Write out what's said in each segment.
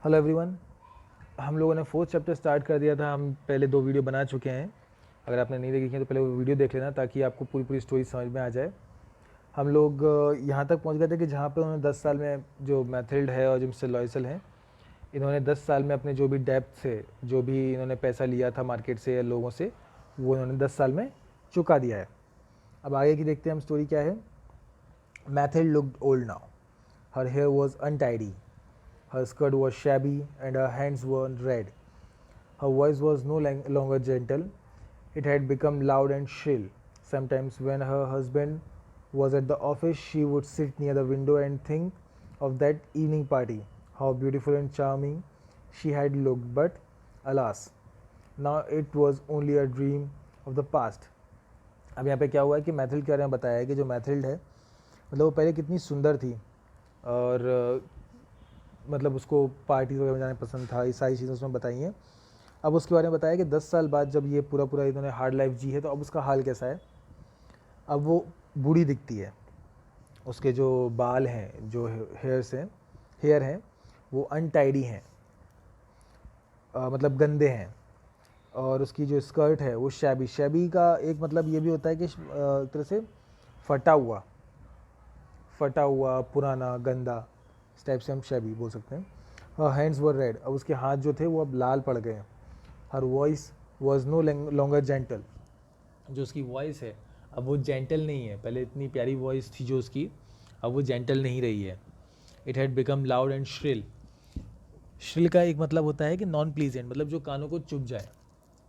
Hello everyone. हम लोगों ने फोर्थ चैप्टर स्टार्ट कर दिया था। हम पहले 2 वीडियो बना चुके हैं। अगर आपने नहीं देखी है तो पहले वो वीडियो देख लेना ताकि आपको पूरी पूरी स्टोरी समझ में आ जाए। हम लोग यहाँ तक पहुँच गए थे कि जहाँ पे उन्होंने 10 साल में, जो मैथिल्ड है और जो मिस्टर लॉयसल हैं, इन्होंने 10 साल में अपने जो भी डेप्थ से, जो भी इन्होंने पैसा लिया था मार्केट से या लोगों से, वो इन्होंने 10 साल में चुका दिया है। अब आगे की देखते हैं हम स्टोरी क्या है। Mathilde looked old now. Her hair was untidy, her skirt was shabby, and her hands were red. Her voice was no longer gentle, it had become loud and shrill. Sometimes, when her husband was at the office, she would sit near the window and think of that evening party, how beautiful and charming she had looked. But alas, now it was only a dream of the past. अब यहाँ पे क्या हुआ है कि Mathilde के बारे में बताया है कि जो मैथिल्ड है, मतलब वो पहले कितनी सुंदर थी और मतलब उसको पार्टीज़ वगैरह में जाना पसंद था, ये सारी चीज़ें उसमें बताई हैं। अब उसके बारे में बताया कि 10 साल बाद जब ये पूरा पूरा इन्होंने हार्ड लाइफ जी है तो अब उसका हाल कैसा है। अब वो बूढ़ी दिखती है, उसके जो बाल हैं, जो हेयर हैं, वो अनटाइडी हैं, मतलब गंदे हैं। और उसकी जो स्कर्ट है वो शैबी, शैबी का एक मतलब ये भी होता है कि एक तरह से फटा हुआ पुराना गंदा, इस टाइप से हम शैबी बोल सकते हैं। हैंड्स वर रेड, अब उसके हाथ जो थे वो अब लाल पड़ गए हैं। Her voice was no longer gentle, जो उसकी वॉइस है अब वो जेंटल नहीं है। पहले इतनी प्यारी वॉइस थी जो उसकी, अब वो जेंटल नहीं रही है। It had become loud and shrill. Shrill का एक मतलब होता है कि नॉन प्लीजेंट, मतलब जो कानों को चुभ जाए,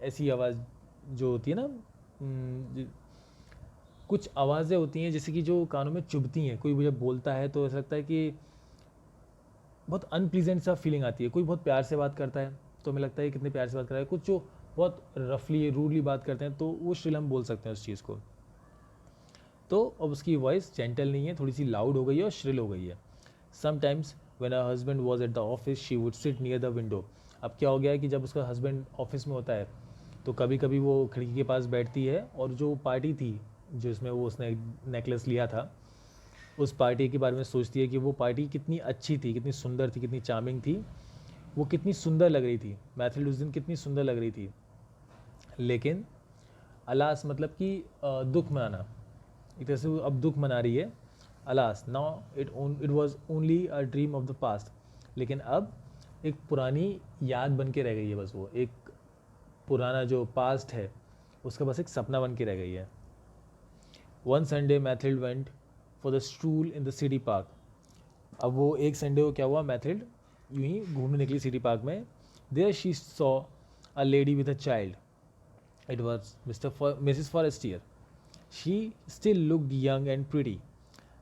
ऐसी आवाज़ जो होती है ना। कुछ आवाज़ें होती हैं जैसे कि जो कानों में चुभती हैं। कोई मुझे बोलता है तो ऐसा लगता है कि बहुत अनप्लीजेंट सा फीलिंग आती है। कोई बहुत प्यार से बात करता है तो हमें लगता है कितने प्यार से बात कर रहा है। कुछ जो बहुत रफली रूडली बात करते हैं तो वो श्रिल हम बोल सकते हैं उस चीज़ को। तो अब उसकी वॉइस जेंटल नहीं है, थोड़ी सी लाउड हो गई है और श्रिल हो गई है। Sometimes when her husband was at the office she would sit near the window. अब क्या हो गया है कि जब उसका हस्बैंड ऑफिस में होता है तो कभी कभी वो खिड़की के पास बैठती है और जो पार्टी थी जिसमें वो उसने नेकलेस लिया था, उस पार्टी के बारे में सोचती है कि वो पार्टी कितनी अच्छी थी, कितनी सुंदर थी, कितनी चार्मिंग थी। वो कितनी सुंदर लग रही थी, मैथिल्ड उस दिन कितनी सुंदर लग रही थी। लेकिन अलास मतलब कि दुख मनाना, एक तरह से वो अब दुख मना रही है। Alas now it was only a dream of the past. लेकिन अब एक पुरानी याद बन के रह गई है, बस वो एक पुराना जो पास्ट है उसका बस एक सपना बन के रह गई है। One Sunday Mathilde went for the stroll in the city park. अब वो एक संडे को क्या हुआ, मैथिल्ड यूं ही घूमने निकली सिटी पार्क में। There she saw a lady with a child. It was Mrs Forestier. She still looked young and pretty.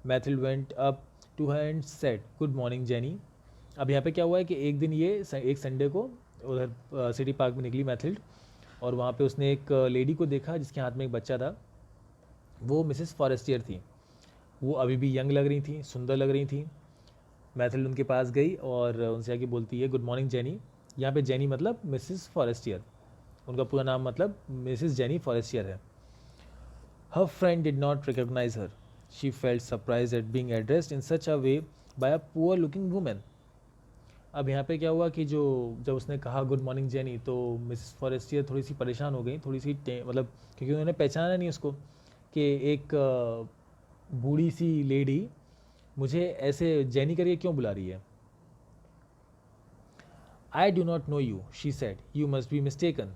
Mathilde went up to her and said, good morning Jenny. अब यहाँ पे क्या हुआ है कि एक दिन ये एक संडे को उधर सिटी पार्क में निकली मैथिल्ड, और वहाँ पे उसने एक लेडी को देखा जिसके हाथ में एक बच्चा था। वो मिसेस फॉरेस्टियर थी। वो अभी भी यंग लग रही थी, सुंदर लग रही थी। मैथिल्ड उनके पास गई और उनसे आके बोलती है, गुड मॉर्निंग जेनी। यहाँ पे जेनी मतलब मिसेस फॉरेस्टियर, उनका पूरा नाम मतलब मिसेस जेनी फॉरेस्टियर है। Her friend did not recognise her. She felt surprise at being addressed in such a way by a poor looking women. अब यहाँ पे क्या हुआ कि जो जब उसने कहा गुड मॉर्निंग जेनी तो मिसेस फॉरेस्टियर थोड़ी सी परेशान हो गई, थोड़ी सी मतलब क्योंकि उन्होंने पहचाना नहीं उसको कि एक बूढ़ी सी लेडी मुझे ऐसे जेनी करके क्यों बुला रही है। I do not know you she said, you must be mistaken.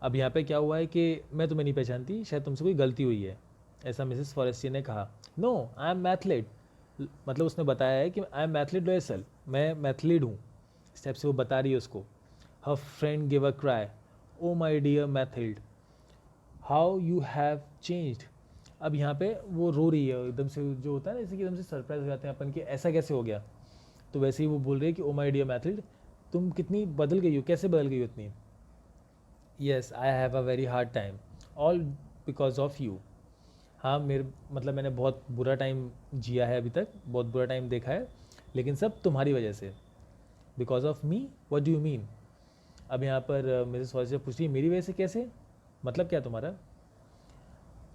अब यहाँ पे क्या हुआ है कि मैं तुम्हें नहीं पहचानती, शायद तुमसे कोई गलती हुई है, ऐसा मिसेस फॉरेस्टियर ने कहा। नो आई एम मैथलेट, मतलब उसने बताया है कि आई एम मैथलेट लोएसल, मैं मैथलीड हूँ, इस टाइप से वो बता रही है उसको। Her friend give a cry, oh my dear Mathilde, how you have changed. अब यहाँ पे वो रो रही है एकदम से, जो होता है ना जैसे कि एकदम से सरप्राइज हो जाते हैं अपन कि ऐसा कैसे हो गया। तो वैसे ही वो बोल रही है कि ओ माई डियर मैथिल्ड, तुम कितनी बदल गई हो, कैसे बदल गई हो इतनी। Yes I have a very hard time, all because of you. हाँ मेरे मतलब मैंने बहुत बुरा टाइम जिया है अभी तक, बहुत बुरा टाइम देखा है, लेकिन सब तुम्हारी वजह से। Because of me, what do you mean. अब यहाँ पर मिसेस फॉरेस्टर पूछती है, मेरी वजह से कैसे, मतलब क्या तुम्हारा।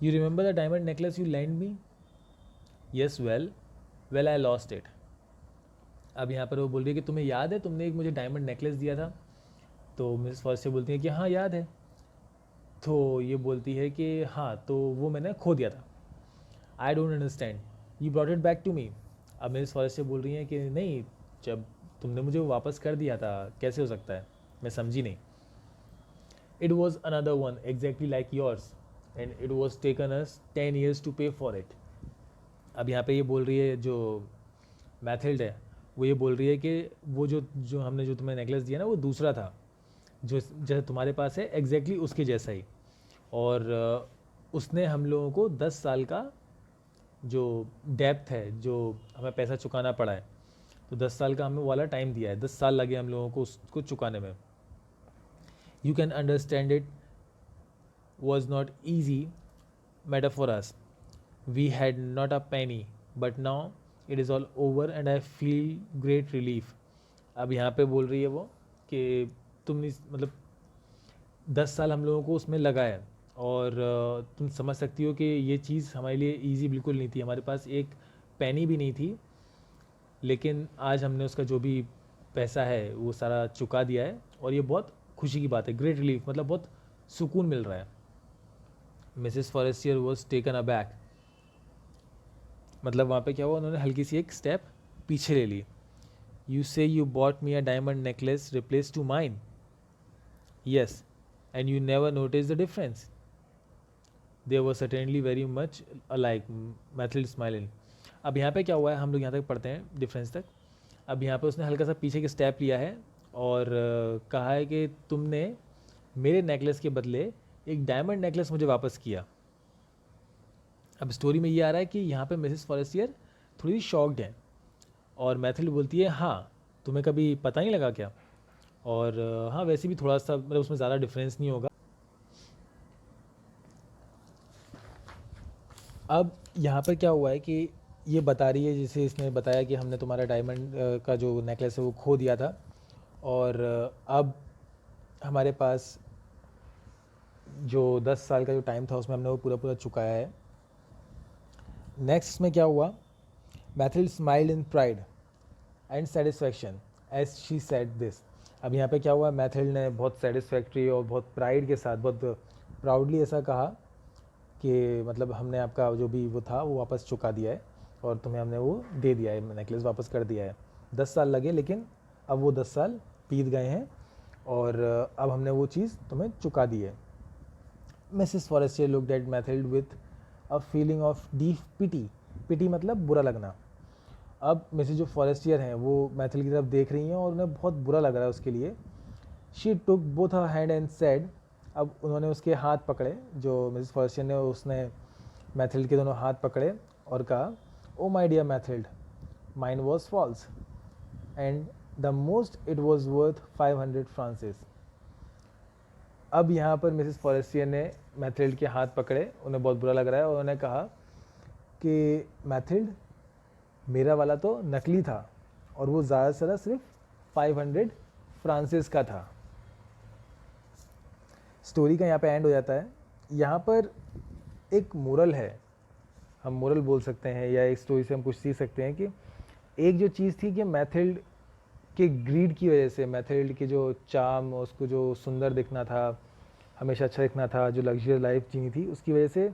You remember the diamond necklace you land me. Yes well, well I lost it. अब यहाँ पर वो बोल रही है कि तुम्हें याद है तुमने एक मुझे डायमंड नेकलेस दिया था। तो मिसेस फॉरेस्टियर बोलती है कि हाँ याद है। तो ये बोलती है कि हाँ तो वो मैंने खो दिया था। I don't understand, you brought it back to me. अब मिसेस फॉरेस्टियर बोल रही हैं कि नहीं, जब तुमने मुझे वो वापस कर दिया था कैसे हो सकता है, मैं समझी नहीं। It was another one exactly like yours and it was taken us 10 years to pay for it. अब यहाँ पे ये बोल रही है जो मैथिल्ड है, वो ये बोल रही है कि वो जो जो हमने जो तुम्हें नेकलेस दिया ना वो दूसरा था, जो जैसे तुम्हारे पास है एग्जैक्टली उसके जैसा ही। और उसने हम लोगों को 10 साल का जो डेप्थ है, जो हमें पैसा चुकाना पड़ा है, तो 10 साल का हमें वो वाला टाइम दिया है, 10 साल लगे हम लोगों को उसको चुकाने में। You can understand it was not easy matter for us, we had not a penny but now it is all over and I feel great relief. अब यहाँ पे बोल रही है वो कि तुम नहीं, मतलब 10 साल हम लोगों को उसमें लगा है, और तुम समझ सकती हो कि ये चीज़ हमारे लिए इजी बिल्कुल नहीं थी, हमारे पास एक पैनी भी नहीं थी, लेकिन आज हमने उसका जो भी पैसा है वो सारा चुका दिया है, और ये बहुत खुशी की बात है, ग्रेट रिलीफ, मतलब बहुत सुकून मिल रहा है। Mrs Forestier was taken aback, मतलब वहाँ पे क्या हुआ, उन्होंने हल्की सी एक स्टेप पीछे ले ली। You say you bought me a diamond necklace replace to mine, yes, and you never notice the difference, they were certainly very much alike, Mathilde smiling. अब यहाँ पे क्या हुआ है, हम लोग यहाँ तक पढ़ते हैं डिफरेंस तक। अब यहाँ पे उसने हल्का सा पीछे के स्टेप लिया है और कहा है कि तुमने मेरे नेकलेस के बदले एक डायमंड नेकलेस मुझे वापस किया। अब स्टोरी में ये आ रहा है कि यहाँ पे मिसेस फॉरेस्टियर थोड़ी शॉक्ड है, और मैथिल्ड बोलती है हाँ तुम्हें कभी पता नहीं लगा क्या, और हाँ वैसे भी थोड़ा सा, मतलब उसमें ज़्यादा डिफरेंस नहीं होगा। अब यहाँ पर क्या हुआ है कि ये बता रही है, जैसे इसने बताया कि हमने तुम्हारा डायमंड का जो नेकलेस है वो खो दिया था, और अब हमारे पास जो 10 साल का जो टाइम था उसमें हमने वो पूरा पूरा चुकाया है। नेक्स्ट में क्या हुआ, Mathilde smiled in pride and satisfaction as she said this. अब यहाँ पे क्या हुआ, मैथिल्ड ने बहुत सेटिस्फैक्ट्री और बहुत प्राइड के साथ, बहुत प्राउडली ऐसा कहा कि मतलब हमने आपका जो भी वो था वो वापस चुका दिया है, और तुम्हें हमने वो दे दिया है, नेकलेस वापस कर दिया है। 10 साल लगे, लेकिन अब वो 10 साल बीत गए हैं, और अब हमने वो चीज़ तुम्हें चुका दी है। Mrs Forestier looked at Mathilde with a feeling of deep pity, pity मतलब बुरा लगना। अब मिसेस जो फॉरेस्टियर हैं वो मैथिल्ड की तरफ देख रही हैं और उन्हें बहुत बुरा लग रहा है उसके लिए। She took both her hand and said, अब उन्होंने उसके हाथ पकड़े, जो मिसेस फॉरेस्टियर ने, उसने मैथिल्ड के दोनों हाथ पकड़े और कहा, oh my dear Mathilde, mine was false and the most it was worth 500 francs. अब यहाँ पर मिसेस फॉरेस्टियर ने मैथिल्ड के हाथ पकड़े, उन्हें बहुत बुरा लग रहा है, और उन्होंने कहा कि मैथिल्ड, मेरा वाला तो नकली था और वो ज़्यादा से ज़्यादा सिर्फ 500 फ्रांसिस का था। स्टोरी का यहाँ पे एंड हो जाता है। यहाँ पर एक मोरल है, हम मोरल बोल सकते हैं, या एक स्टोरी से हम कुछ सीख सकते हैं कि एक जो चीज़ थी कि मैथिल्ड के ग्रीड की वजह से, मैथिल्ड की जो चार्म, उसको जो सुंदर दिखना था, हमेशा अच्छा दिखना था, जो लग्जरियस लाइफ जीनी थी, उसकी वजह से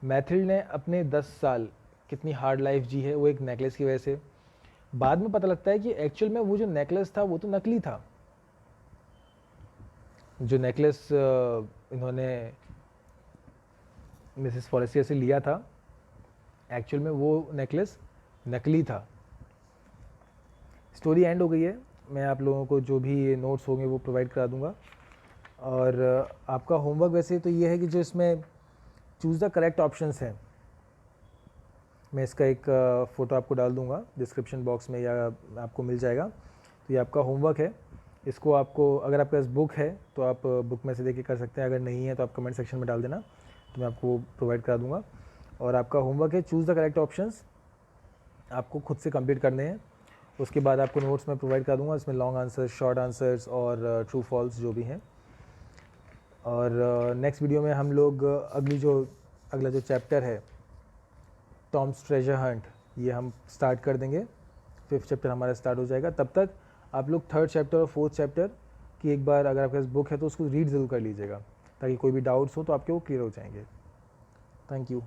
मैथिल्ड ने अपने 10 साल कितनी हार्ड लाइफ जी है, वो एक नेकलेस की वजह से। बाद में पता लगता है कि एक्चुअल में वो जो नेकलेस था वो तो नकली था। जो नेकलेस इन्होंने मिसेस फॉरेस्टियर से लिया था, एक्चुअल में वो नेकलेस नकली था। स्टोरी एंड हो गई है। मैं आप लोगों को जो भी नोट्स होंगे वो प्रोवाइड करा दूंगा, और आपका होमवर्क वैसे तो ये है कि जो इसमें चूज़ द करेक्ट ऑप्शंस हैं, मैं इसका एक फ़ोटो आपको डाल दूंगा डिस्क्रिप्शन बॉक्स में, या आपको मिल जाएगा। तो ये आपका होमवर्क है। इसको आपको, अगर आपके पास बुक है तो आप बुक में से देख के कर सकते हैं, अगर नहीं है तो आप कमेंट सेक्शन में डाल देना, तो मैं आपको प्रोवाइड करा दूंगा। और आपका होमवर्क है चूज़ द करेक्ट ऑप्शंस, आपको खुद से कंप्लीट करने हैं। उसके बाद आपको नोट्स में प्रोवाइड कर दूंगा, इसमें लॉन्ग आंसर्स, शॉर्ट आंसर्स और ट्रू फॉल्स जो भी हैं। और नेक्स्ट वीडियो में हम लोग अगला जो चैप्टर है, टॉम्स ट्रेजर हंट, ये हम स्टार्ट कर देंगे। 5th चैप्टर हमारा स्टार्ट हो जाएगा। तब तक आप लोग 3rd चैप्टर और 4th चैप्टर की एक बार अगर आपके पास बुक है तो उसको रीड ज़रूर कर लीजिएगा, ताकि कोई भी डाउट्स हो तो आपके वो क्लियर हो जाएंगे। Thank you.